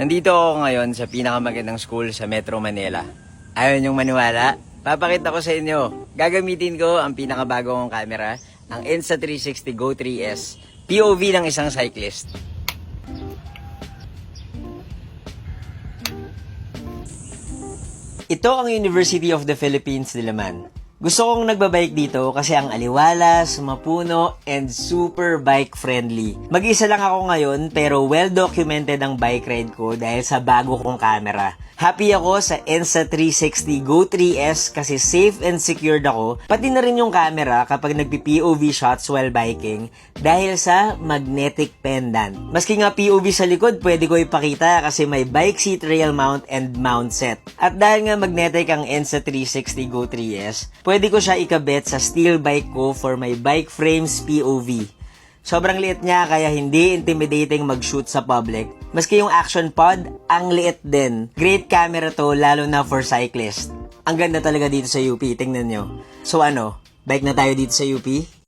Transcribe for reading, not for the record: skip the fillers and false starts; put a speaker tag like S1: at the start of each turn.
S1: Nandito ako ngayon sa pinakamagandang school sa Metro Manila. Ayaw niyong maniwala? Papakita ko sa inyo. Gagamitin ko ang pinakabago kong camera, ang Insta360 Go 3S, POV ng isang cyclist. Ito ang University of the Philippines, Diliman. Gusto kong nagbabike dito kasi ang aliwalas, mapuno, and super bike friendly. Mag-isa lang ako ngayon pero well documented ang bike ride ko dahil sa bago kong camera. Happy ako sa Insta360 Go 3S kasi safe and secured ako, pati na rin yung camera kapag nagpi-POV shots while biking dahil sa magnetic pendant. Maski nga POV sa likod, pwede ko ipakita kasi may bike seat rail mount and mount set. At dahil nga magnetic ang Insta360 Go 3S, pwede ko siya ikabit sa steel bike ko for my bike frames POV. Sobrang liit niya kaya hindi intimidating mag-shoot sa public. Maski yung action pod, ang liit din. Great camera to lalo na for cyclist. Ang ganda talaga dito sa UP, tingnan nyo. So ano, bike na tayo dito sa UP?